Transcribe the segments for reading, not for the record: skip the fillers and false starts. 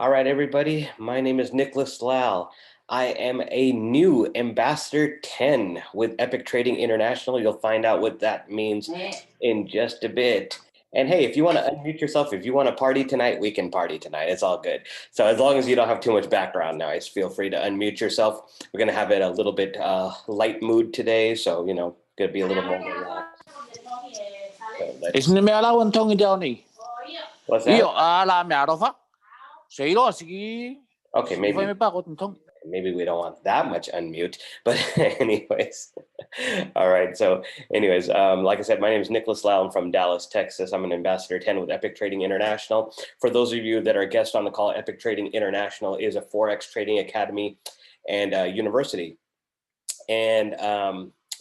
All right, everybody. My name is Nicholas Lal. I am a new Ambassador 10 with Epic Trading International. You'll find out what that means in just a bit. And hey, if you want to unmute yourself, if you want to party tonight, we can party tonight. It's all good. So as long as you don't have too much background noise, feel free to unmute yourself. We're going to have it a little bit light mood today. So, going to be a little more relaxed. Isn't me allowed tongue Johnny? What's that? Okay, maybe we don't want that much unmute, but anyways. All right. So anyways, like I said, my name is Nicholas Lau. I'm from Dallas, Texas. I'm an Ambassador 10 with Epic Trading International. For those of you that are guests on the call, Epic Trading International is a Forex trading academy and university. And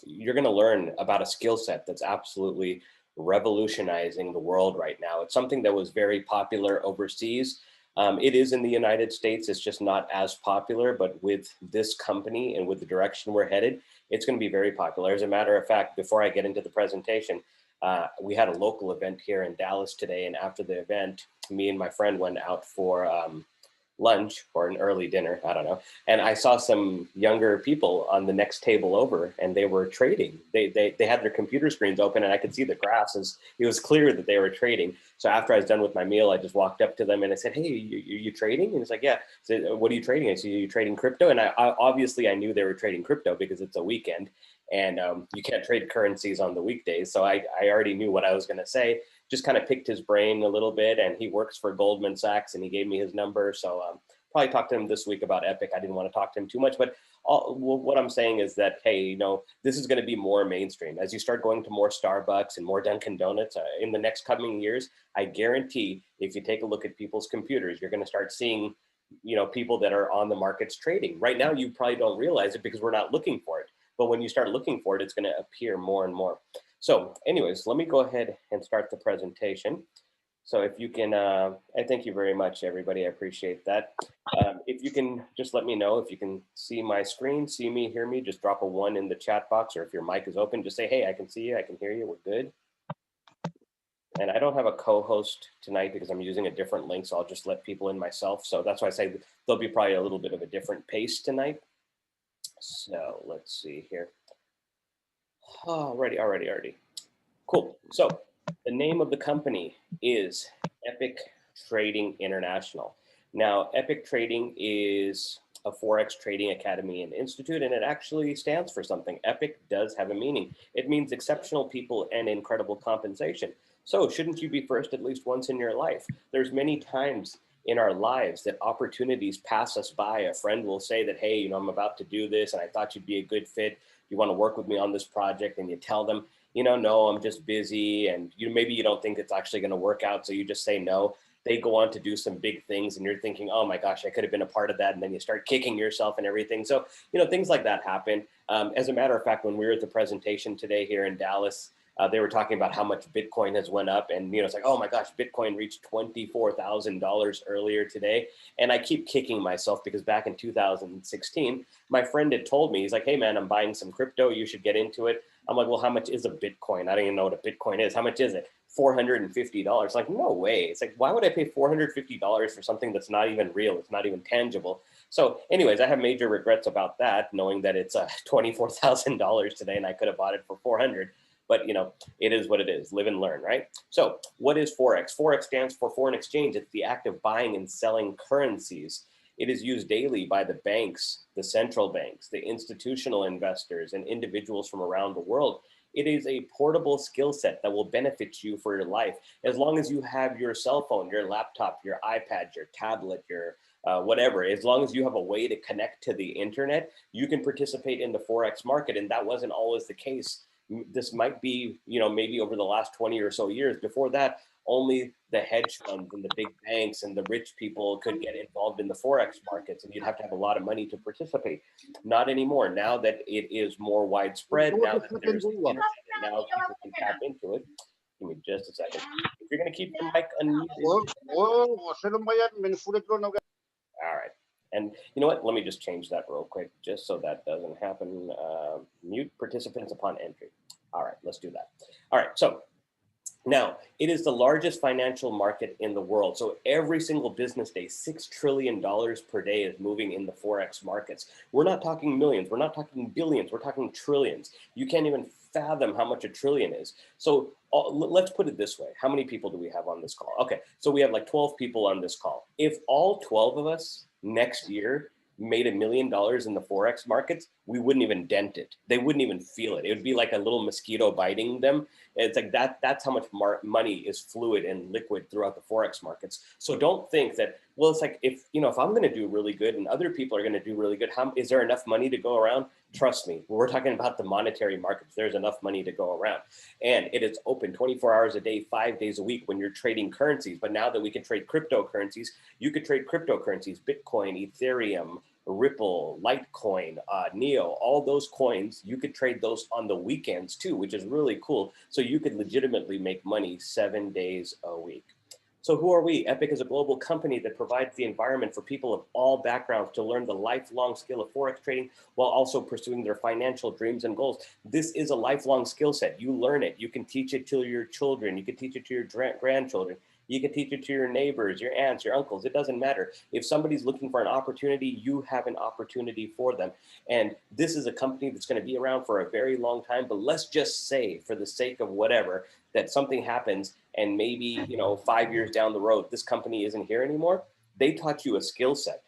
you're going to learn about a skill set that's absolutely revolutionizing the world right now. It's something that was very popular overseas. It is in the United States. It's just not as popular, but with this company and with the direction we're headed, it's going to be very popular. As a matter of fact, before I get into the presentation, we had a local event here in Dallas today. And after the event, me and my friend went out for lunch or an early dinner, I don't know. And I saw some younger people on the next table over and they were trading. They had their computer screens open and I could see the graphs. It was clear that they were trading. So after I was done with my meal, I just walked up to them and I said, hey, you trading? And it's like, yeah. I said, what are you trading? I said, you trading crypto? And I obviously I knew they were trading crypto because it's a weekend and you can't trade currencies on the weekdays. So I already knew what I was gonna say. Just kind of picked his brain a little bit, and he works for Goldman Sachs and he gave me his number. So probably talked to him this week about Epic. I didn't want to talk to him too much, but what I'm saying is that, hey, this is going to be more mainstream. As you start going to more Starbucks and more Dunkin' Donuts in the next coming years, I guarantee if you take a look at people's computers, you're going to start seeing, people that are on the markets trading. Right now, you probably don't realize it because we're not looking for it. But when you start looking for it, it's going to appear more and more. So anyways, let me go ahead and start the presentation. So if you can, and thank you very much, everybody. I appreciate that. If you can just let me know if you can see my screen, see me, hear me, just drop a 1 in the chat box, or if your mic is open, just say, hey, I can see you, I can hear you, we're good. And I don't have a co-host tonight because I'm using a different link, so I'll just let people in myself. So that's why I say there'll be probably a little bit of a different pace tonight. So let's see here. Oh, already. Cool. So the name of the company is Epic Trading International. Now, Epic Trading is a Forex Trading Academy and Institute, and it actually stands for something. Epic does have a meaning. It means exceptional people and incredible compensation. So shouldn't you be first at least once in your life? There's many times in our lives that opportunities pass us by. A friend will say that, hey, I'm about to do this and I thought you'd be a good fit. You want to work with me on this project, and you tell them, no, I'm just busy, and maybe you don't think it's actually going to work out, so you just say no. They go on to do some big things, and you're thinking, oh my gosh, I could have been a part of that, and then you start kicking yourself and everything. So, things like that happen. As a matter of fact, when we were at the presentation today here in Dallas, they were talking about how much Bitcoin has went up, and it's like, oh my gosh, Bitcoin reached $24,000 earlier today, and I keep kicking myself because back in 2016, my friend had told me, he's like, hey man, I'm buying some crypto, you should get into it. I'm like, well, how much is a Bitcoin? I don't even know what a Bitcoin is. How much is it? $450. Like, no way. It's like, why would I pay $450 for something that's not even real? It's not even tangible. So anyways, I have major regrets about that, knowing that it's $24,000 today and I could have bought it for 400. But it is what it is. Live and learn, right? So what is Forex? Forex stands for foreign exchange. It's the act of buying and selling currencies. It is used daily by the banks, the central banks, the institutional investors, and individuals from around the world. It is a portable skill set that will benefit you for your life. As long as you have your cell phone, your laptop, your iPad, your tablet, your whatever, as long as you have a way to connect to the internet, you can participate in the Forex market. And that wasn't always the case. This might be, maybe over the last 20 or so years. Before that, only the hedge funds and the big banks and the rich people could get involved in the Forex markets, and you'd have to have a lot of money to participate. Not anymore. Now that it is more widespread, now that there's the internet, and now people can tap into it. Give me just a second. If you're going to keep your mic unmuted. All right. And you know what? Let me just change that real quick, just so that doesn't happen. Mute participants upon entry. All right, let's do that. All right, so Now, it is the largest financial market in the world. So every single business day, $6 trillion per day is moving in the Forex markets. We're not talking millions, we're not talking billions, we're talking trillions. You can't even fathom how much a trillion is. So let's put it this way. How many people do we have on this call? Okay, so we have like 12 people on this call. If all 12 of us next year made $1 million in the Forex markets, we wouldn't even dent it. They wouldn't even feel it. It would be like a little mosquito biting them. It's like that's how much money is fluid and liquid throughout the Forex markets. So don't think that, well, it's like, if I'm going to do really good and other people are going to do really good, is there enough money to go around? Trust me, we're talking about the monetary markets. There's enough money to go around. And it is open 24 hours a day, 5 days a week when you're trading currencies. But now that we can trade cryptocurrencies, you could trade cryptocurrencies, Bitcoin, Ethereum, Ripple, Litecoin, Neo, all those coins, you could trade those on the weekends too, which is really cool. So you could legitimately make money 7 days a week. So who are we? Epic is a global company that provides the environment for people of all backgrounds to learn the lifelong skill of Forex trading while also pursuing their financial dreams and goals. This is a lifelong skill set. You learn it. You can teach it to your children. You can teach it to your grandchildren. You can teach it to your neighbors, your aunts, your uncles. It doesn't matter. If somebody's looking for an opportunity, you have an opportunity for them. And this is a company that's going to be around for a very long time. But let's just say, for the sake of whatever, that something happens and maybe 5 years down the road, this company isn't here anymore. They taught you a skill set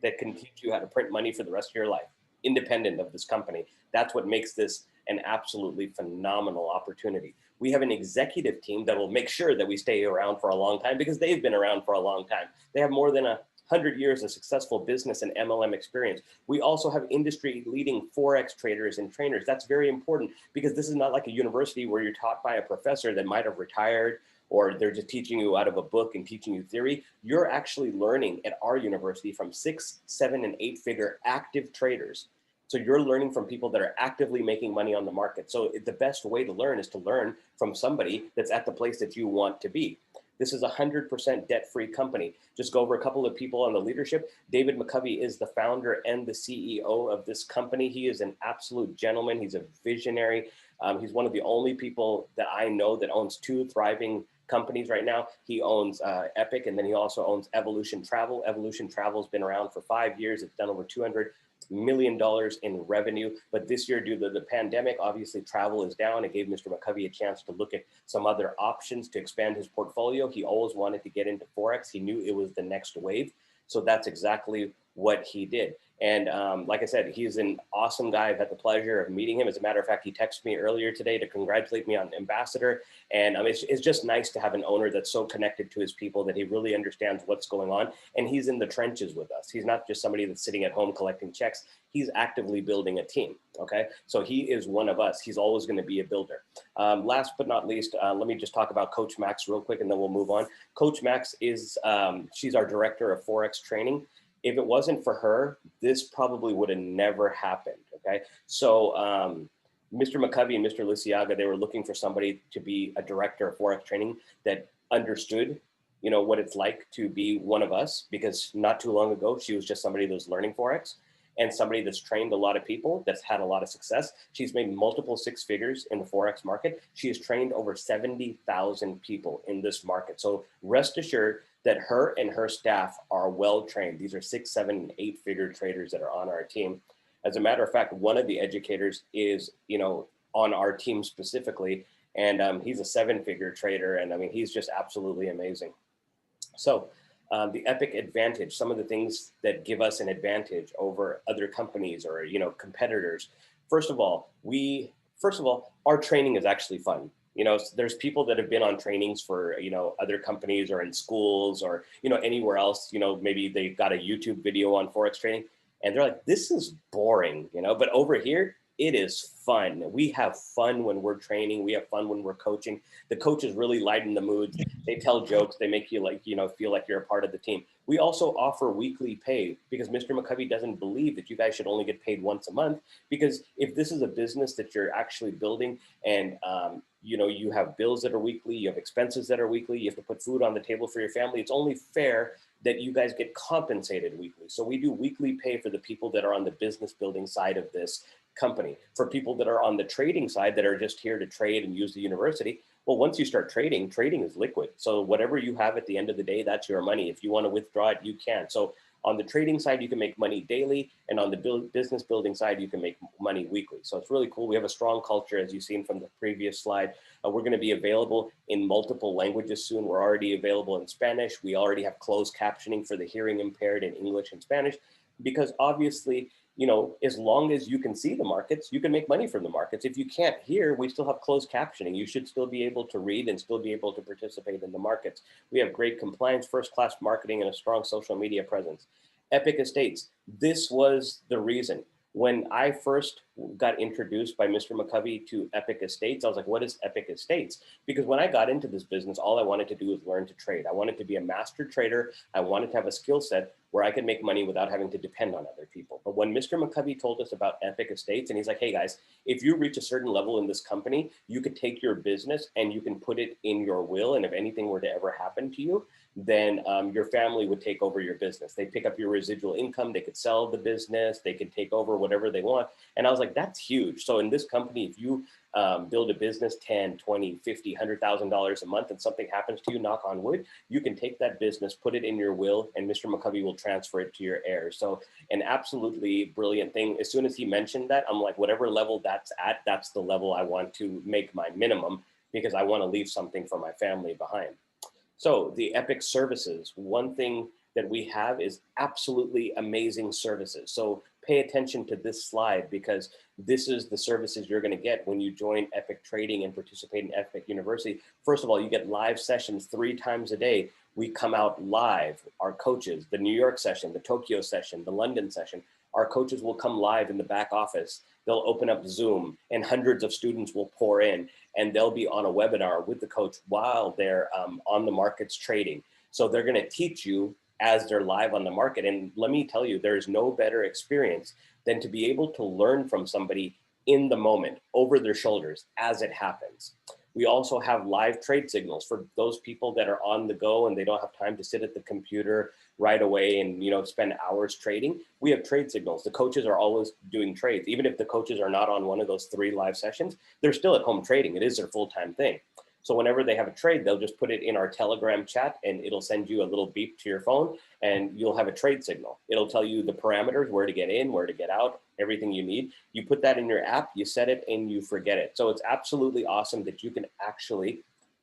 that can teach you how to print money for the rest of your life, independent of this company. That's what makes this an absolutely phenomenal opportunity. We have an executive team that will make sure that we stay around for a long time because they've been around for a long time. They have more than 100 years of successful business and MLM experience. We also have industry leading Forex traders and trainers. That's very important because this is not like a university where you're taught by a professor that might have retired or they're just teaching you out of a book and teaching you theory. You're actually learning at our university from 6, 7, and 8-figure active traders. So you're learning from people that are actively making money on the market. So the best way to learn is to learn from somebody that's at the place that you want to be. This is a 100% debt-free company. Just go over a couple of people on the leadership. David McCovey is the founder and the CEO of this company. He is an absolute gentleman. He's a visionary. He's one of the only people that I know that owns 2 thriving companies right now. He owns Epic, and then he also owns Evolution Travel. Evolution Travel has been around for 5 years. It's done over $200 million in revenue. But this year, due to the pandemic, obviously travel is down. It gave Mr. McCovey a chance to look at some other options to expand his portfolio. He always wanted to get into Forex. He knew it was the next wave. So that's exactly what he did. And like I said, he's an awesome guy. I've had the pleasure of meeting him. As a matter of fact, he texted me earlier today to congratulate me on Ambassador. And it's just nice to have an owner that's so connected to his people that he really understands what's going on. And he's in the trenches with us. He's not just somebody that's sitting at home collecting checks. He's actively building a team, okay? So he is one of us. He's always going to be a builder. Last but not least, let me just talk about Coach Max real quick, and then we'll move on. Coach Max is, she's our director of Forex training. If it wasn't for her, this probably would have never happened, okay? So Mr. McCovey and Mr. Lisiaga, they were looking for somebody to be a director of Forex training that understood, what it's like to be one of us, because not too long ago, she was just somebody that was learning Forex and somebody that's trained a lot of people, that's had a lot of success. She's made multiple 6 figures in the Forex market. She has trained over 70,000 people in this market. So rest assured that her and her staff are well trained. These are 6, 7, and 8-figure traders that are on our team. As a matter of fact, one of the educators is, on our team specifically, and he's a 7-figure trader. And I mean, he's just absolutely amazing. So the Epic advantage, some of the things that give us an advantage over other companies or, competitors. First of all, our training is actually fun. There's people that have been on trainings for, other companies or in schools or, anywhere else, maybe they got a YouTube video on Forex trading and they're like, this is boring, but over here, it is fun. We have fun when we're training. We have fun when we're coaching. The coaches really lighten the mood. They tell jokes. They make you feel like you're a part of the team. We also offer weekly pay because Mr. McCovey doesn't believe that you guys should only get paid once a month. Because if this is a business that you're actually building and you have bills that are weekly, you have expenses that are weekly, you have to put food on the table for your family, it's only fair that you guys get compensated weekly. So we do weekly pay for the people that are on the business building side of this company. For people that are on the trading side that are just here to trade and use the university, Well, once you start trading, trading is liquid. So whatever you have at the end of the day, that's your money. If you want to withdraw it, you can. So on the trading side, you can make money daily, and on the business building side, you can make money weekly. So it's really cool. We have a strong culture, as you've seen from the previous slide. We're going to be available in multiple languages soon. We're already available in Spanish. We already have closed captioning for the hearing impaired in English and Spanish, because obviously, you know, as long as you can see the markets, you can make money from the markets. If you can't hear, we still have closed captioning. You should still be able to read and still be able to participate in the markets. We have great compliance, first-class marketing, and a strong social media presence. Epic Estates, this was the reason. When I first got introduced by Mr. McCovey to Epic Estates, I was like, what is Epic Estates? Because when I got into this business, all I wanted to do was learn to trade. I wanted to be a master trader. I wanted to have a skill set where I could make money without having to depend on other people. But when Mr. McCovey told us about Epic Estates, and he's like, hey guys, if you reach a certain level in this company, you could take your business and you can put it in your will. And if anything were to ever happen to you, then your family would take over your business. They pick up your residual income. They could sell the business. They could take over whatever they want. And I was like, that's huge. So in this company, if you build a business, 10, 20, 50, $100,000 a month, and something happens to you, knock on wood, you can take that business, put it in your will, and Mr. McCovey will transfer it to your heirs. So an absolutely brilliant thing. As soon as he mentioned that, I'm like, whatever level that's at, that's the level I want to make my minimum, because I want to leave something for my family behind. So the Epic services, one thing that we have is absolutely amazing services. So pay attention to this slide, because this is the services you're going to get when you join Epic Trading and participate in Epic University. First of all, you get live sessions 3 times a day. We come out live, our coaches, the New York session, the Tokyo session, the London session. Our coaches will come live in the back office. They'll open up Zoom and hundreds of students will pour in, and they'll be on a webinar with the coach while they're on the markets trading. So they're going to teach you as they're live on the market. And let me tell you, there's no better experience than to be able to learn from somebody in the moment, over their shoulders, as it happens. We also have live trade signals for those people that are on the go and they don't have time to sit at the computer right away and, you know, spend hours trading. We have trade signals. The coaches are always doing trades. Even if the coaches are not on one of those 3 live sessions, they're still at home trading. It is their full-time thing. So whenever they have a trade, they'll just put it in our Telegram chat and it'll send you a little beep to your phone and you'll have a trade signal. It'll tell you the parameters, where to get in, where to get out, everything you need. You put that in your app, you set it and you forget it. So it's absolutely awesome that you can actually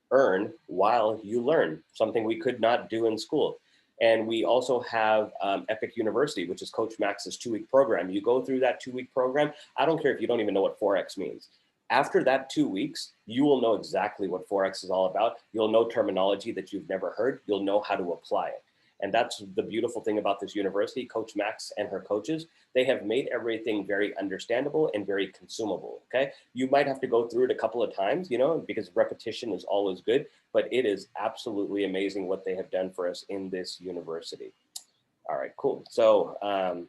earn while you learn, something we could not do in school. And we also have Epic University, which is Coach Max's 2-week program. You go through that 2-week program. I don't care if you don't even know what Forex means. After that 2 weeks, you will know exactly what Forex is all about. You'll know terminology that you've never heard. You'll know how to apply it. And that's the beautiful thing about this university. Coach Max and her coaches, they have made everything very understandable and very consumable, okay? You might have to go through it a couple of times, you know, because repetition is always good, but it is absolutely amazing what they have done for us in this university. All right, cool. So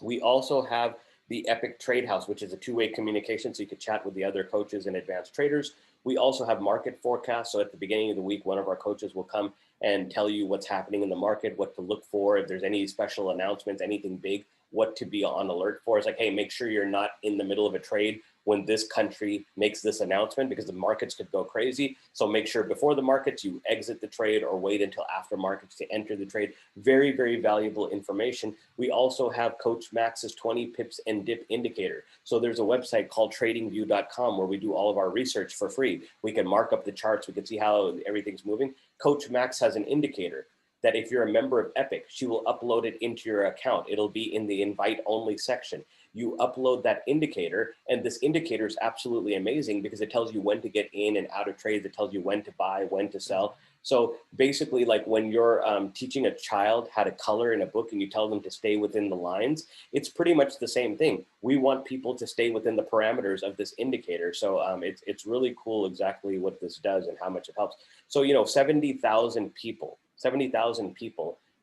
we also have the Epic Trade House, which is a 2-way communication, so you could chat with the other coaches and advanced traders. We also have market forecasts. So at the beginning of the week, one of our coaches will come and tell you what's happening in the market, what to look for, if there's any special announcements, anything big, what to be on alert for. It's like, hey, make sure you're not in the middle of a trade when this country makes this announcement, because the markets could go crazy. So make sure before the markets, you exit the trade or wait until after markets to enter the trade. Very, very valuable information. We also have Coach Max's 20 pips and dip indicator. So there's a website called tradingview.com where we do all of our research for free. We can mark up the charts. We can see how everything's moving. Coach Max has an indicator that if you're a member of Epic, she will upload it into your account. It'll be in the invite only section. You upload that indicator, and this indicator is absolutely amazing because it tells you when to get in and out of trades. It tells you when to buy, when to sell. So basically, like when you're teaching a child how to color in a book and you tell them to stay within the lines, it's pretty much the same thing. We want people to stay within the parameters of this indicator. So it's really cool exactly what this does and how much it helps. So, you know, 70,000 people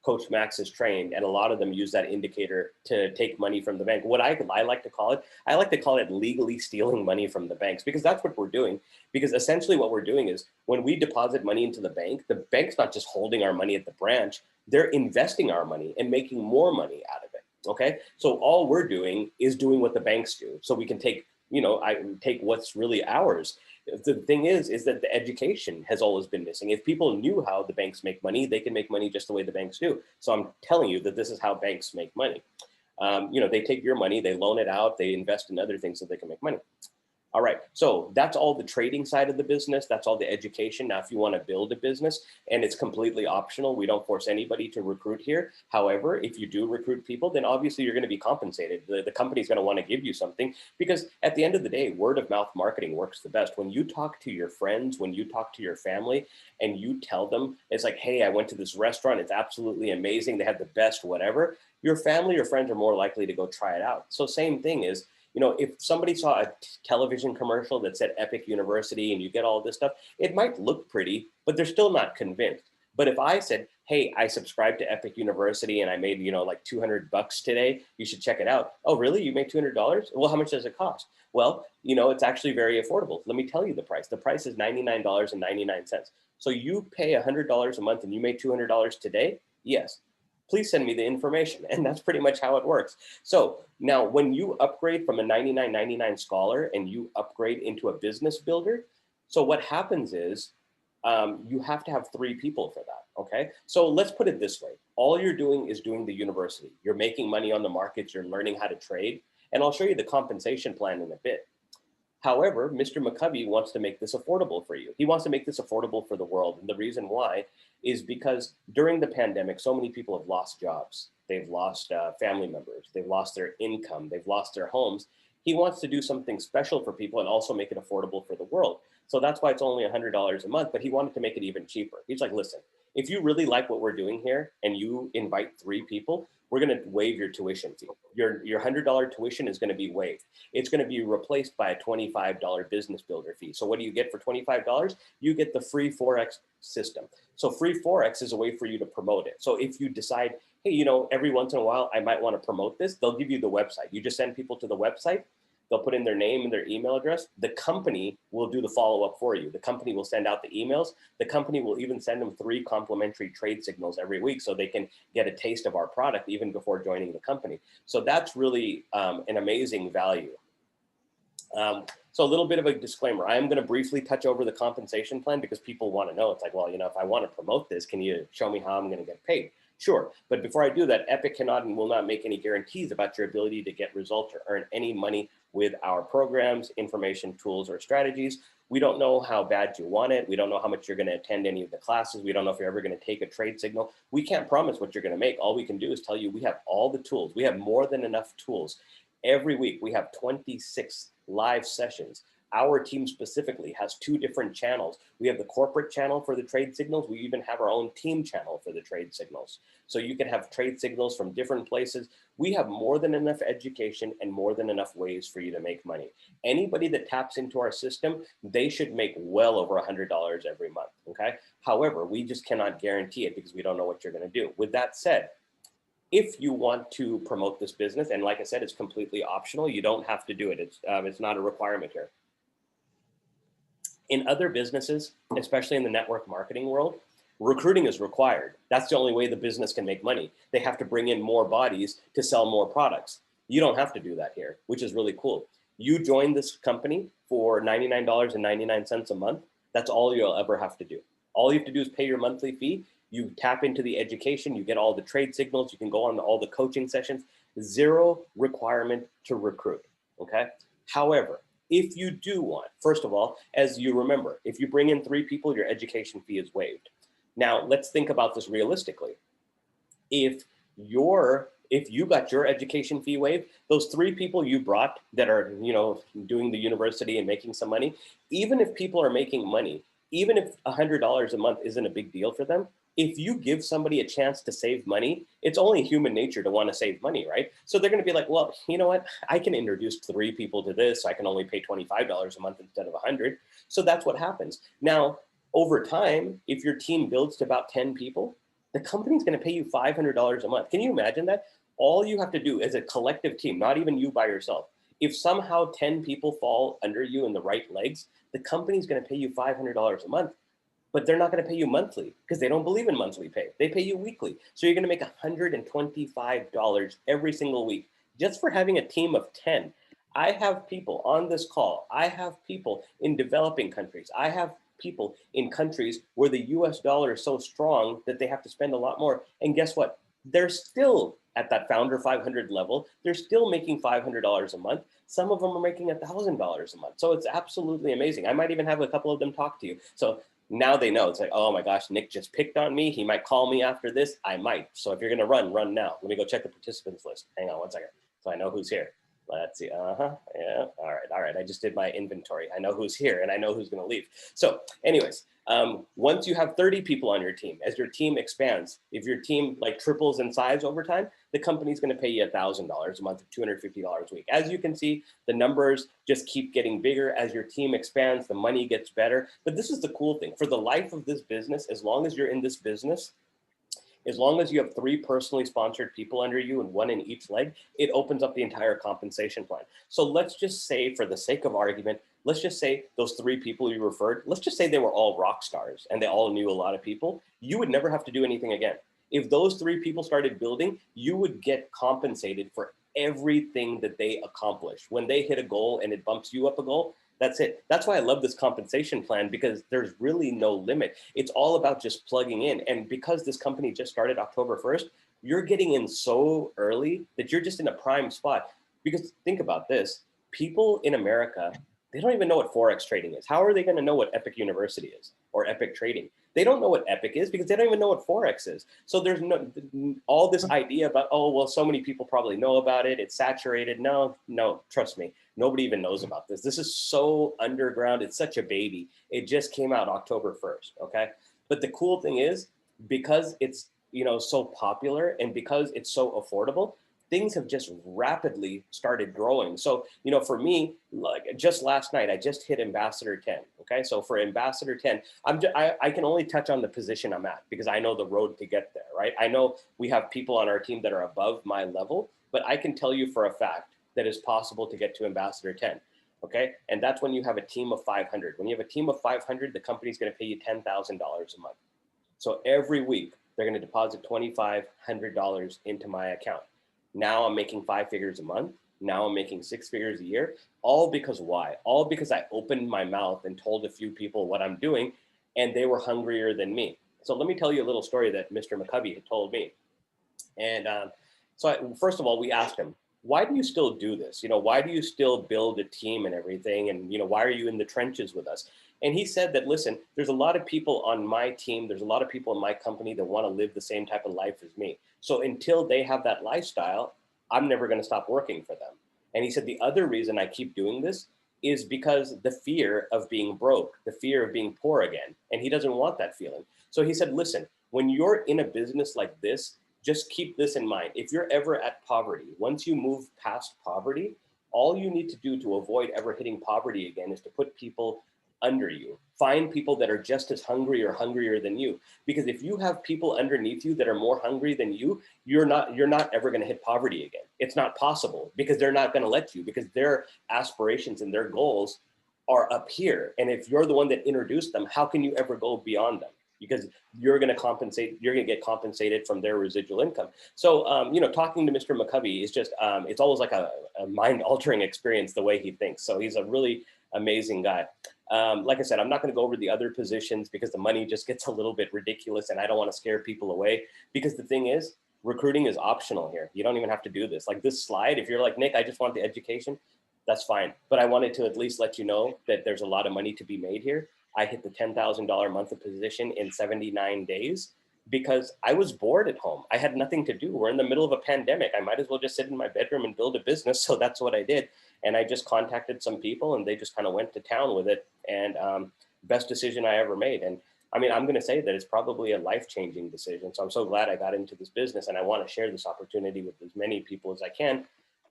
Coach Max is trained, and a lot of them use that indicator to take money from the bank. What I like to call it legally stealing money from the banks, because that's what we're doing. Because essentially what we're doing is when we deposit money into the bank's not just holding our money at the branch, they're investing our money and making more money out of it, okay? So all we're doing is doing what the banks do. So we can take I take what's really ours. The thing is that the education has always been missing. If people knew how the banks make money, they can make money just the way the banks do. So I'm telling you that this is how banks make money. They take your money, they loan it out, they invest in other things so they can make money. All right, so that's all the trading side of the business. That's all the education. Now, if you want to build a business, and it's completely optional, we don't force anybody to recruit here. However, if you do recruit people, then obviously you're going to be compensated. The company's going to want to give you something, because at the end of the day, word of mouth marketing works the best. When you talk to your friends, when you talk to your family, and you tell them, it's like, hey, I went to this restaurant, it's absolutely amazing, they have the best whatever, your family or friends are more likely to go try it out. So same thing is, if somebody saw a television commercial that said Epic University and you get all this stuff, it might look pretty, but they're still not convinced. But if I said, hey, I subscribed to Epic University and I made, like $200 today, you should check it out. Oh, really? You made $200? Well, how much does it cost? Well, it's actually very affordable. Let me tell you the price. The price is $99.99. So you pay $100 a month and you made $200 today? Yes. Please send me the information. And that's pretty much how it works. So now when you upgrade from a $99.99 scholar and you upgrade into a business builder, so what happens is you have to have 3 people for that, okay? So let's put it this way. All you're doing is doing the university. You're making money on the markets, you're learning how to trade, and I'll show you the compensation plan in a bit. However, Mr. McCovey wants to make this affordable for you. He wants to make this affordable for the world. And the reason why is because during the pandemic, so many people have lost jobs. They've lost family members. They've lost their income. They've lost their homes. He wants to do something special for people and also make it affordable for the world. So that's why it's only $100 a month, but he wanted to make it even cheaper. He's like, listen, if you really like what we're doing here and you invite 3 people, we're going to waive your tuition fee. Your $100 tuition is going to be waived. It's going to be replaced by a $25 business builder fee. So what do you get for $25? You get the free Forex system. So free Forex is a way for you to promote it. So if you decide, hey, every once in a while, I might want to promote this, they'll give you the website. You just send people to the website. They'll put in their name and their email address. The company will do the follow-up for you. The company will send out the emails. The company will even send them 3 complimentary trade signals every week so they can get a taste of our product even before joining the company. So that's really an amazing value. So a little bit of a disclaimer. I am going to briefly touch over the compensation plan because people want to know. It's like, well, if I want to promote this, can you show me how I'm going to get paid? Sure. But before I do that, Epic cannot and will not make any guarantees about your ability to get results or earn any money with our programs, information, tools, or strategies. We don't know how bad you want it. We don't know how much you're going to attend any of the classes. We don't know if you're ever going to take a trade signal. We can't promise what you're going to make. All we can do is tell you we have all the tools. We have more than enough tools. Every week, we have 26 live sessions. Our team specifically has 2 different channels. We have the corporate channel for the trade signals. We even have our own team channel for the trade signals. So you can have trade signals from different places. We have more than enough education and more than enough ways for you to make money. Anybody that taps into our system, they should make well over $100 every month, okay? However, we just cannot guarantee it because we don't know what you're gonna do. With that said, if you want to promote this business, and like I said, it's completely optional, you don't have to do it. It's not a requirement here. In other businesses, especially in the network marketing world, recruiting is required. That's the only way the business can make money. They have to bring in more bodies to sell more products. You don't have to do that here, which is really cool. You join this company for $99.99 a month. That's all you'll ever have to do. All you have to do is pay your monthly fee. You tap into the education, you get all the trade signals, you can go on all the coaching sessions, 0 requirement to recruit, okay? However, if you do want, first of all, as you remember, if you bring in 3 people, your education fee is waived. Now, let's think about this realistically. If you got your education fee waived, those 3 people you brought that are, doing the university and making some money, even if people are making money, even if $100 a month isn't a big deal for them, if you give somebody a chance to save money, it's only human nature to want to save money, right? So they're going to be like, well, you know what? I can introduce 3 people to this. I can only pay $25 a month instead of $100. So that's what happens. Now, over time, if your team builds to about 10 people, the company's going to pay you $500 a month. Can you imagine that? All you have to do as a collective team, not even you by yourself, if somehow 10 people fall under you in the right legs, the company's going to pay you $500 a month. But they're not going to pay you monthly because they don't believe in monthly pay. They pay you weekly. So you're going to make $125 every single week just for having a team of 10. I have people on this call. I have people in developing countries. I have people in countries where the US dollar is so strong that they have to spend a lot more. And guess what? They're still at that founder 500 level. They're still making $500 a month. Some of them are making $1,000 a month. So it's absolutely amazing. I might even have a couple of them talk to you. So now they know. It's like, oh my gosh, Nick just picked on me. He might call me after this. I might. So if you're going to run now. Let me go check the participants list. Hang on one second. So I know who's here. Let's see. Yeah. All right. I just did my inventory. I know who's here and I know who's going to leave. So anyways, once you have 30 people on your team, as your team expands, if your team like triples in size over time, the company's going to pay you $1,000 a month or $250 a week. As you can see, the numbers just keep getting bigger. As your team expands, the money gets better. But this is the cool thing. For the life of this business, as long as you're in this business, as long as you have 3 personally sponsored people under you and 1 in each leg, it opens up the entire compensation plan. So let's just say, for the sake of argument, let's just say those 3 people you referred, let's just say they were all rock stars and they all knew a lot of people. You would never have to do anything again. If those 3 people started building, you would get compensated for everything that they accomplish. When they hit a goal and it bumps you up a goal, that's it. That's why I love this compensation plan, because there's really no limit. It's all about just plugging in. And because this company just started October 1st, you're getting in so early that you're just in a prime spot. Because think about this, people in America, they don't even know what Forex trading is. How are they going to know what Epic University is or Epic Trading? They don't know what Epic is because they don't even know what Forex is. So there's no, all this idea about, oh, well, so many people probably know about it. It's saturated. No, trust me. Nobody even knows about this. This is so underground. It's such a baby. It just came out October 1st, okay? But the cool thing is, because it's, so popular and because it's so affordable, things have just rapidly started growing. So, for me, like just last night, I just hit Ambassador 10, okay? So for Ambassador 10, I can only touch on the position I'm at because I know the road to get there, right? I know we have people on our team that are above my level, but I can tell you for a fact that it's possible to get to Ambassador 10, okay? And that's when you have a team of 500. When you have a team of 500, the company's gonna pay you $10,000 a month. So every week, they're gonna deposit $2,500 into my account. Now I'm making 5 figures a month. Now I'm making 6 figures a year. All because why? All because I opened my mouth and told a few people what I'm doing, and they were hungrier than me. So let me tell you a little story that Mr. McCovey had told me. And first of all, we asked him, why do you still do this? Why do you still build a team and everything? And, why are you in the trenches with us? And he said that, listen, there's a lot of people on my team. There's a lot of people in my company that want to live the same type of life as me. So until they have that lifestyle, I'm never going to stop working for them. And he said, the other reason I keep doing this is because the fear of being broke, the fear of being poor again. And he doesn't want that feeling. So he said, listen, when you're in a business like this, just keep this in mind. If you're ever at poverty, once you move past poverty, all you need to do to avoid ever hitting poverty again is to put people under you. Find people that are just as hungry or hungrier than you. Because if you have people underneath you that are more hungry than you, you're not ever going to hit poverty again. It's not possible because they're not going to let you, because their aspirations and their goals are up here. And if you're the one that introduced them, how can you ever go beyond them? Because you're going to get compensated from their residual income. So, talking to Mr. McCovey is just, it's always like a mind-altering experience the way he thinks. So he's a really amazing guy. Like I said, I'm not going to go over the other positions because the money just gets a little bit ridiculous and I don't want to scare people away, because the thing is, recruiting is optional here. You don't even have to do this. Like this slide, if you're like, Nick, I just want the education, that's fine. But I wanted to at least let you know that there's a lot of money to be made here. I hit the $10,000 monthly position in 79 days because I was bored at home. I had nothing to do. We're in the middle of a pandemic. I might as well just sit in my bedroom and build a business. So that's what I did. And I just contacted some people and they just kind of went to town with it. And best decision I ever made. And I mean, I'm going to say that it's probably a life-changing decision. So I'm so glad I got into this business, and I want to share this opportunity with as many people as I can,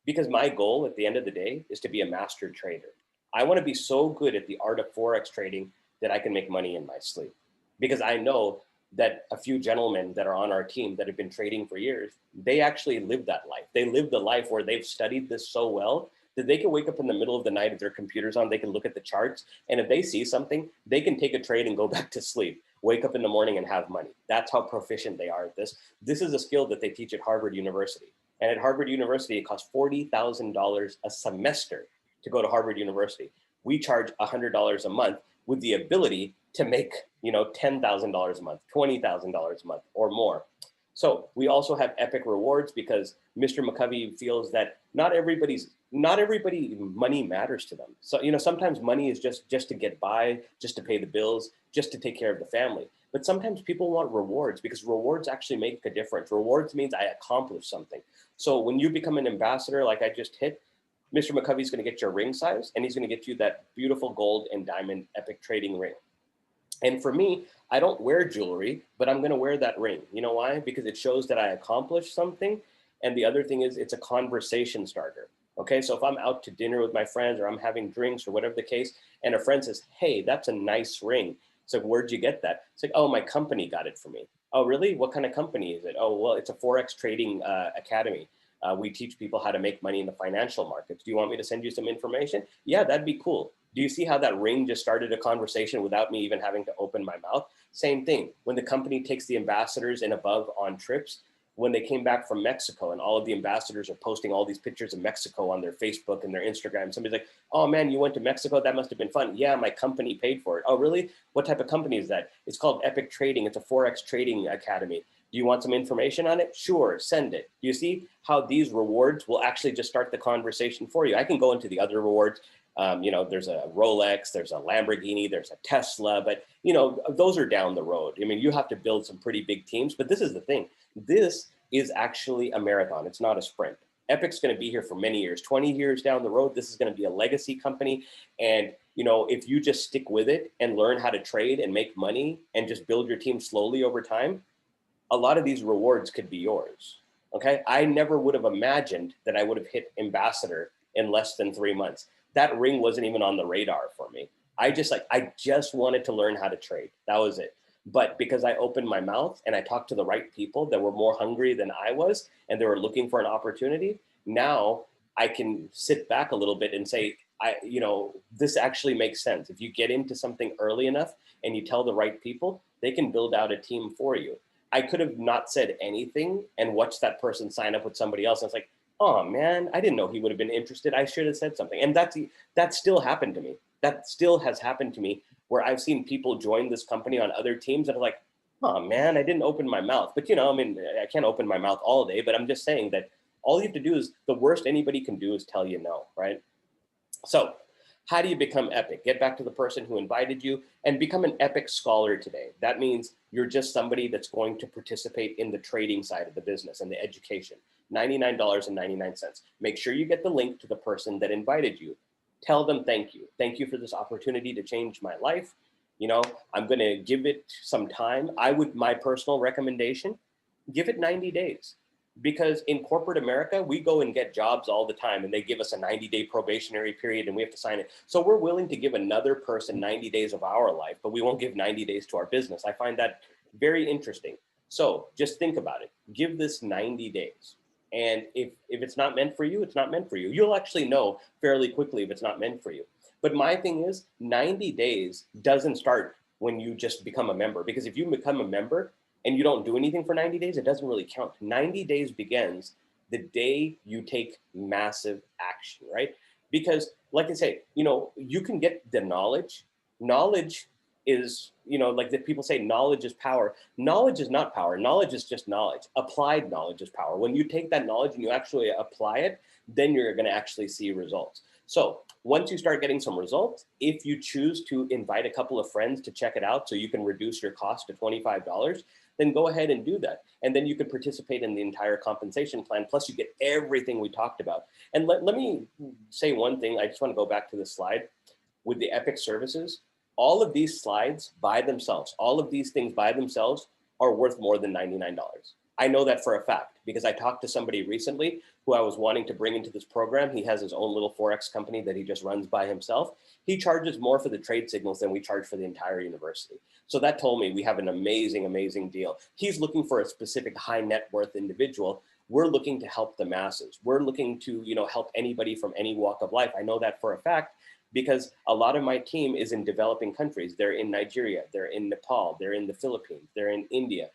because my goal at the end of the day is to be a master trader. I want to be so good at the art of Forex trading that I can make money in my sleep, because I know that a few gentlemen that are on our team that have been trading for years, they actually live that life. They live the life where they've studied this so well that they can wake up in the middle of the night if their computer's on, they can look at the charts, and if they see something, they can take a trade and go back to sleep, wake up in the morning and have money. That's how proficient they are at this. This is a skill that they teach at Harvard University. And at Harvard University, it costs $40,000 a semester to go to Harvard University. We charge $100 a month with the ability to make, $10,000 a month, $20,000 a month or more. So we also have Epic rewards because Mr. McCovey feels that not everybody money matters to them. So, sometimes money is just to get by, just to pay the bills, just to take care of the family. But sometimes people want rewards because rewards actually make a difference. Rewards means I accomplished something. So when you become an ambassador, like I just hit, Mr. McCovey's going to get your ring size and he's going to get you that beautiful gold and diamond Epic Trading ring. And for me, I don't wear jewelry, but I'm going to wear that ring. You know why? Because it shows that I accomplished something. And the other thing is it's a conversation starter. Okay, so if I'm out to dinner with my friends or I'm having drinks or whatever the case, and a friend says, hey, that's a nice ring. So where'd you get that? It's like, oh, my company got it for me. Oh, really? What kind of company is it? Oh, well, it's a Forex Trading Academy. We teach people how to make money in the financial markets. Do you want me to send you some information? Yeah, that'd be cool. Do you see how that ring just started a conversation without me even having to open my mouth? Same thing. When the company takes the ambassadors and above on trips, when they came back from Mexico and all of the ambassadors are posting all these pictures of Mexico on their Facebook and their Instagram, somebody's like, oh man, you went to Mexico? That must have been fun. Yeah, my company paid for it. Oh, really? What type of company is that? It's called Epic Trading. It's a Forex Trading Academy. Do you want some information on it? Sure, send it. Do you see how these rewards will actually just start the conversation for you? I can go into the other rewards. There's a Rolex, there's a Lamborghini, there's a Tesla, but those are down the road. I mean, you have to build some pretty big teams, but this is the thing. This is actually a marathon. It's not a sprint. Epic's going to be here for many years, 20 years down the road. This is going to be a legacy company. And, if you just stick with it and learn how to trade and make money and just build your team slowly over time, a lot of these rewards could be yours. Okay. I never would have imagined that I would have hit ambassador in less than 3 months. That ring wasn't even on the radar for me. I just wanted to learn how to trade. That was it. But because I opened my mouth and I talked to the right people that were more hungry than I was, and they were looking for an opportunity, now I can sit back a little bit and say, this actually makes sense. If you get into something early enough and you tell the right people, they can build out a team for you. I could have not said anything and watched that person sign up with somebody else. And it's like, oh man, I didn't know he would have been interested. I should have said something. And that still happened to me. That still has happened to me where I've seen people join this company on other teams that are like, oh man, I didn't open my mouth. But I can't open my mouth all day, but I'm just saying that all you have to do is the worst anybody can do is tell you no, right? So how do you become Epic? Get back to the person who invited you and become an Epic scholar today. That means you're just somebody that's going to participate in the trading side of the business and the education. $99.99. Make sure you get the link to the person that invited you. Tell them thank you. Thank you for this opportunity to change my life. I'm going to give it some time. My personal recommendation, give it 90 days. Because in corporate America, we go and get jobs all the time and they give us a 90-day probationary period and we have to sign it. So we're willing to give another person 90 days of our life, but we won't give 90 days to our business. I find that very interesting. So just think about it. Give this 90 days. And if it's not meant for you, it's not meant for you. You'll actually know fairly quickly if it's not meant for you. But my thing is 90 days doesn't start when you just become a member, because if you become a member, and you don't do anything for 90 days, it doesn't really count. 90 days begins the day you take massive action, right? Because like I say, you can get the knowledge. Knowledge is, like the people say, knowledge is power. Knowledge is not power. Knowledge is just knowledge. Applied knowledge is power. When you take that knowledge and you actually apply it, then you're going to actually see results. So once you start getting some results, if you choose to invite a couple of friends to check it out so you can reduce your cost to $25, then go ahead and do that. And then you can participate in the entire compensation plan. Plus you get everything we talked about. And let me say one thing. I just want to go back to this slide with the Epic services. All of these slides by themselves, all of these things by themselves are worth more than $99. I know that for a fact because I talked to somebody recently who I was wanting to bring into this program. He has his own little Forex company that he just runs by himself. He charges more for the trade signals than we charge for the entire university. So that told me we have an amazing, amazing deal. He's looking for a specific high net worth individual. We're looking to help the masses. We're looking to, help anybody from any walk of life. I know that for a fact because a lot of my team is in developing countries. They're in Nigeria, they're in Nepal, they're in the Philippines, they're in India.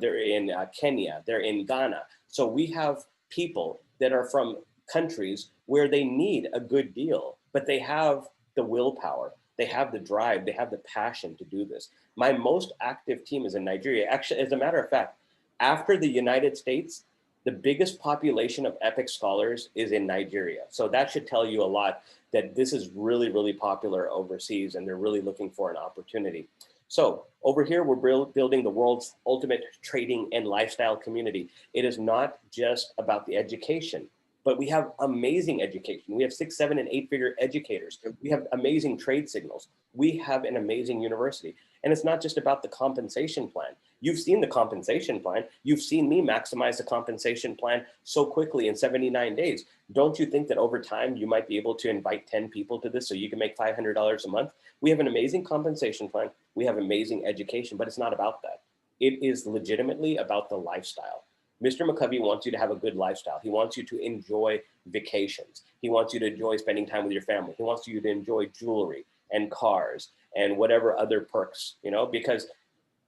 They're in Kenya, they're in Ghana. So we have people that are from countries where they need a good deal, but they have the willpower, they have the drive, they have the passion to do this. My most active team is in Nigeria. Actually, as a matter of fact, after the United States, the biggest population of Epic scholars is in Nigeria. So that should tell you a lot that this is really, really popular overseas and they're really looking for an opportunity. So over here, we're building the world's ultimate trading and lifestyle community. It is not just about the education, but we have amazing education. We have 6, 7, and 8-figure educators. We have amazing trade signals. We have an amazing university. And it's not just about the compensation plan. You've seen the compensation plan. You've seen me maximize the compensation plan so quickly in 79 days. Don't you think that over time you might be able to invite 10 people to this so you can make $500 a month? We have an amazing compensation plan. We have amazing education, but it's not about that. It is legitimately about the lifestyle. Mr. McCovey wants you to have a good lifestyle. He wants you to enjoy vacations. He wants you to enjoy spending time with your family. He wants you to enjoy jewelry and cars and whatever other perks, because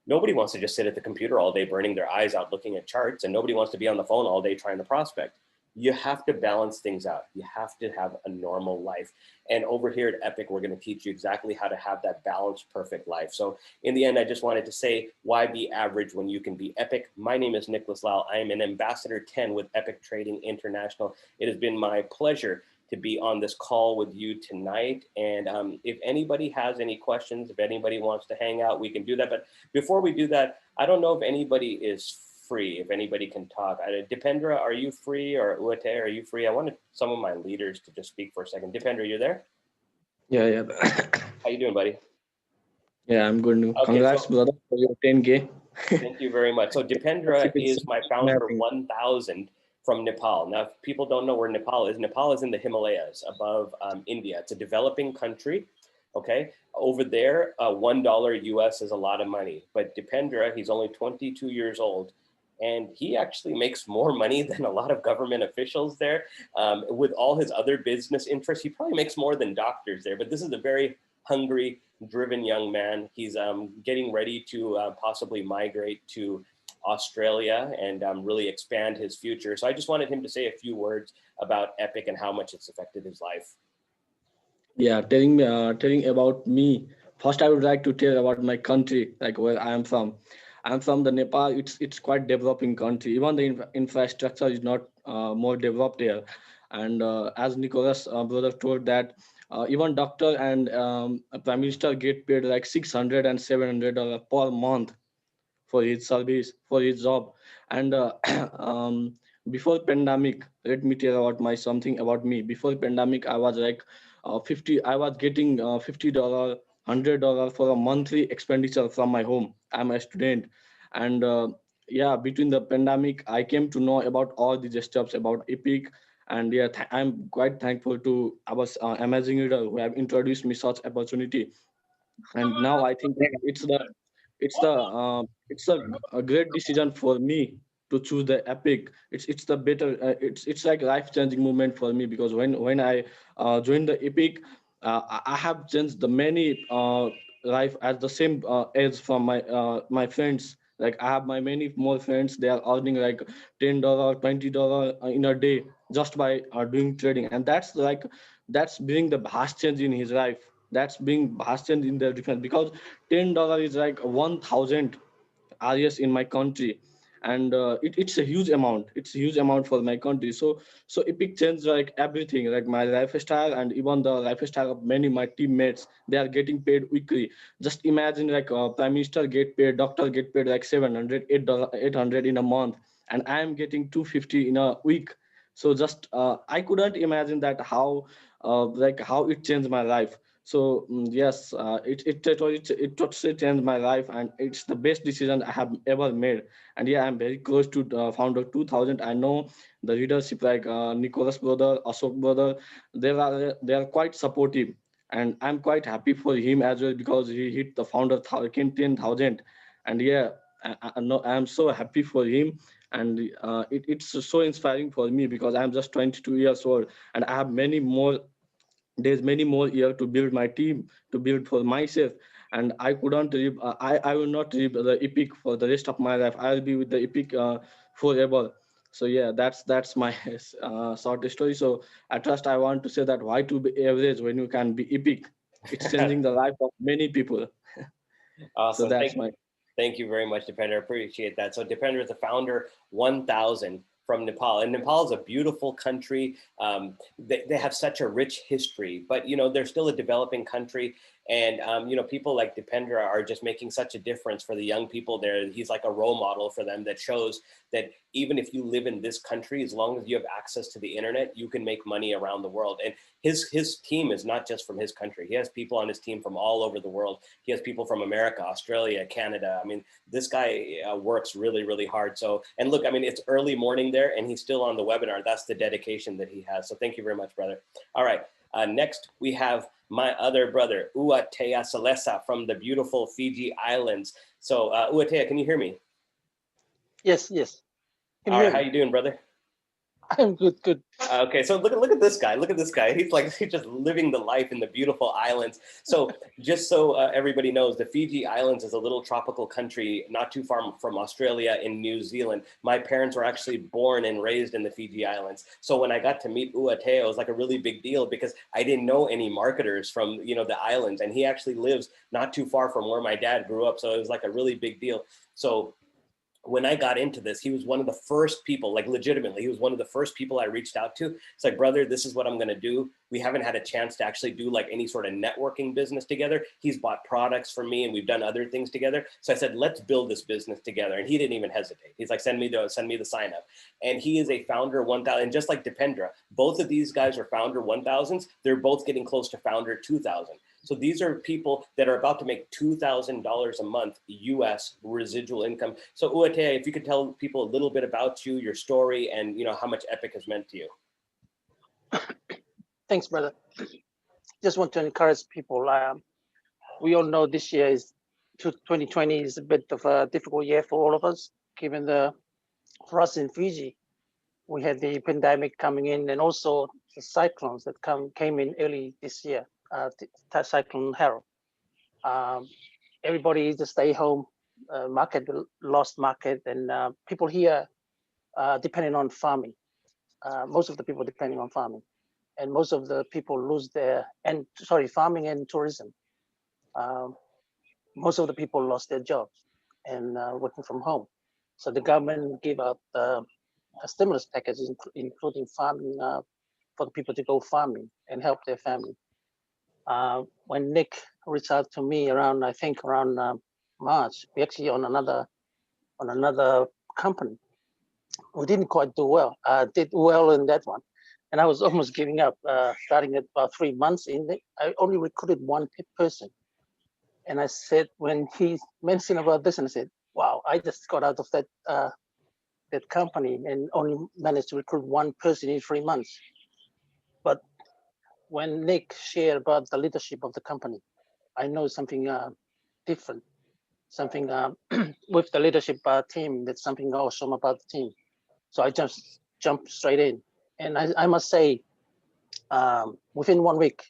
nobody wants to just sit at the computer all day burning their eyes out looking at charts, and nobody wants to be on the phone all day trying to prospect. You have to balance things out. You have to have a normal life. And over here at Epic, we're going to teach you exactly how to have that balanced, perfect life. So in the end, I just wanted to say, why be average when you can be epic? My name is Nicholas Lau. I am an Ambassador 10 with Epic Trading International. It has been my pleasure to be on this call with you tonight. And if anybody has any questions, if anybody wants to hang out, we can do that. But before we do that, I don't know if anybody is free, if anybody can talk. Dipendra, are you free? Or Uate, are you free? I wanted some of my leaders to just speak for a second. Dipendra, you there? Yeah. How you doing, buddy? Yeah, I'm good. Okay, congrats, brother, for your 10K. Thank you very much. So Dipendra is my founder 1000 from Nepal. Now, if people don't know where Nepal is in the Himalayas above India. It's a developing country. Okay, over there, $1 US is a lot of money. But Dipendra, he's only 22 years old, and he actually makes more money than a lot of government officials there. With all his other business interests, he probably makes more than doctors there. But this is a very hungry, driven young man. He's getting ready to possibly migrate to Australia and really expand his future. So I just wanted him to say a few words about Epic and how much it's affected his life. Yeah, telling about me. First, I would like to tell about my country, like where I am from. I'm from the Nepal. It's quite developing country. Even the infrastructure is not more developed here. And as Nicholas brother told that even doctor and a prime minister get paid like $600 and $700 per month for his service, for his job. And before pandemic, let me tell about my something about me. Before pandemic, I was like 50. I was getting $50, $100 for a monthly expenditure from my home. I'm a student, and yeah, between the pandemic, I came to know about all these steps about Epic. And yeah, I'm quite thankful to our amazing leader who have introduced me such opportunity. And now I think it's a great decision for me to choose the Epic. It's the better. It's like life changing moment for me, because when I joined the Epic, I have changed the many life at the same age from my friends. Like I have my many more friends. They are earning like $10, $20 in a day just by doing trading, and that's being the vast change in his life. That's being vast change in their defense, because $10 is like 1,000 RS in my country. And it's a huge amount. It's a huge amount for my country. So Epic changed like everything, like my lifestyle and even the lifestyle of many my teammates. They are getting paid weekly. Just imagine like prime minister get paid, doctor get paid like $700, $800 in a month, and I am getting 250 in a week. So just I couldn't imagine that how it changed my life. So yes, it totally changed my life, and it's the best decision I have ever made. And yeah, I'm very close to founder 2000. I know the leadership like Nicholas brother, Ashok brother. They are quite supportive, and I'm quite happy for him as well, because he hit the founder 10,000. And yeah, I know I'm so happy for him. And it's so inspiring for me, because I'm just 22 years old, and I have many more years to build my team, to build for myself. And I couldn't leave, I will not leave the Epic for the rest of my life. I'll be with the Epic forever. So yeah, that's my short story. So at first I want to say that why to be average when you can be epic. It's changing the life of many people. So Awesome. that's my Thank you very much, Dipender. I appreciate that. So Dipender is the founder 1000 from Nepal. And Nepal is a beautiful country. They have such a rich history, but they're still a developing country. And people like Dipender are just making such a difference for the young people there. He's like a role model for them that shows that even if you live in this country, as long as you have access to the internet, you can make money around the world. And his team is not just from his country. He has people on his team from all over the world. He has people from America, Australia, Canada. I mean, this guy works really, really hard. So, and look, I mean, it's early morning there and he's still on the webinar. That's the dedication that he has. So thank you very much, brother. All right. Next, we have my other brother, Uatea Salesa from the beautiful Fiji Islands. So Uatea, can you hear me? Yes. All right, how you doing, brother? I'm good. Okay, so look at this guy. Look at this guy. He's just living the life in the beautiful islands. So just so everybody knows, the Fiji Islands is a little tropical country not too far from Australia and New Zealand. My parents were actually born and raised in the Fiji Islands. So when I got to meet Uatea, it was like a really big deal because I didn't know any marketers from the islands, and he actually lives not too far from where my dad grew up. So it was like a really big deal. So when I got into this, he was one of the first people, like legitimately, he was one of the first people I reached out to. It's like, brother, this is what I'm going to do. We haven't had a chance to actually do like any sort of networking business together. He's bought products from me and we've done other things together. So I said, let's build this business together. And he didn't even hesitate. He's like, send me the sign up. And he is a founder 1000. And just like Dipendra, both of these guys are founder 1000s. They're both getting close to founder 2000. So these are people that are about to make $2,000 a month US residual income. So Uatea, if you could tell people a little bit about you, your story, and how much Epic has meant to you. Thanks, brother. Just want to encourage people. We all know this year 2020 is a bit of a difficult year for all of us, given for us in Fiji, we had the pandemic coming in and also the cyclones that came in early this year, Cyclone Harold. Everybody just stay home, lost market, and people here depending on farming. Most of the people depending on farming, and most of the people lose farming and tourism. Most of the people lost their jobs and working from home. So the government gave out a stimulus package, including farming for the people to go farming and help their family. When Nick reached out to me around March, we actually on another company. We didn't quite do well. Did well in that one, and I was almost giving up. Starting at about 3 months in, I only recruited one person. And I said, when he mentioned about this, and I said, "Wow, I just got out of that company and only managed to recruit one person in 3 months." But when Nick shared about the leadership of the company, I know something different, something with the leadership team. That's something awesome about the team. So I just jumped straight in, and I must say, within 1 week,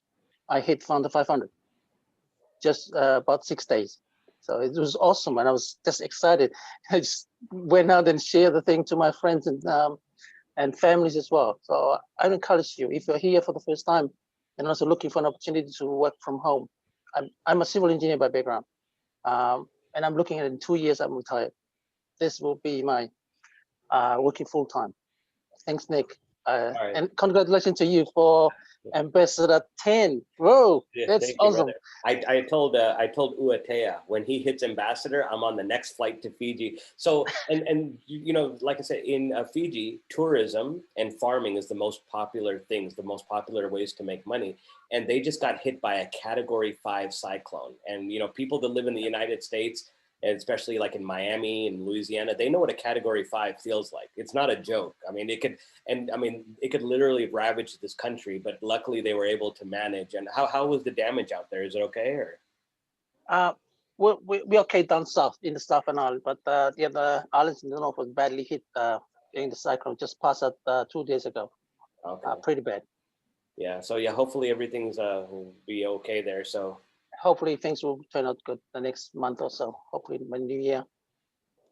I hit founder 500. Just about 6 days. So it was awesome, and I was just excited. I just went out and shared the thing to my friends and families as well. So I encourage you, if you're here for the first time and also looking for an opportunity to work from home. I'm a civil engineer by background, and I'm looking at it in 2 years I'm retired. This will be my working full time. Thanks, Nick. Right. And congratulations to you for Ambassador 10. Whoa, yeah, that's awesome. You, I told Uatea, when he hits ambassador, I'm on the next flight to Fiji. So, and like I said, in Fiji, tourism and farming is the most popular things, the most popular ways to make money. And they just got hit by a Category 5 cyclone. And, people that live in the United States, and especially like in Miami and Louisiana, they know what a Category 5 feels like. It's not a joke. I mean, it could literally ravage this country, but luckily they were able to manage. And how was the damage out there? Is it okay? Or? We're okay down south in the South and all, but the other islands in the north was badly hit during the cyclone. Just passed out 2 days ago. Okay. Pretty bad. Yeah. So yeah, hopefully everything's will be okay there. So. Hopefully things will turn out good the next month or so. Hopefully by New Year.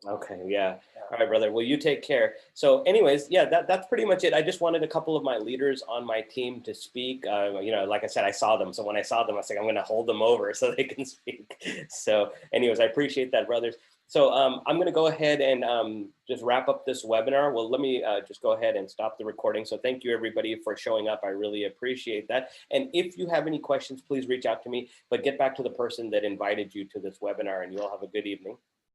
Okay, yeah. All right, brother. Well, you take care. So anyways, yeah, that's pretty much it. I just wanted a couple of my leaders on my team to speak. You know, like I said, I saw them. So when I saw them, I was like, I'm going to hold them over so they can speak. So anyways, I appreciate that, brothers. So I'm going to go ahead and just wrap up this webinar. Well, let me just go ahead and stop the recording. So thank you, everybody, for showing up. I really appreciate that. And if you have any questions, please reach out to me. But get back to the person that invited you to this webinar, and you all have a good evening.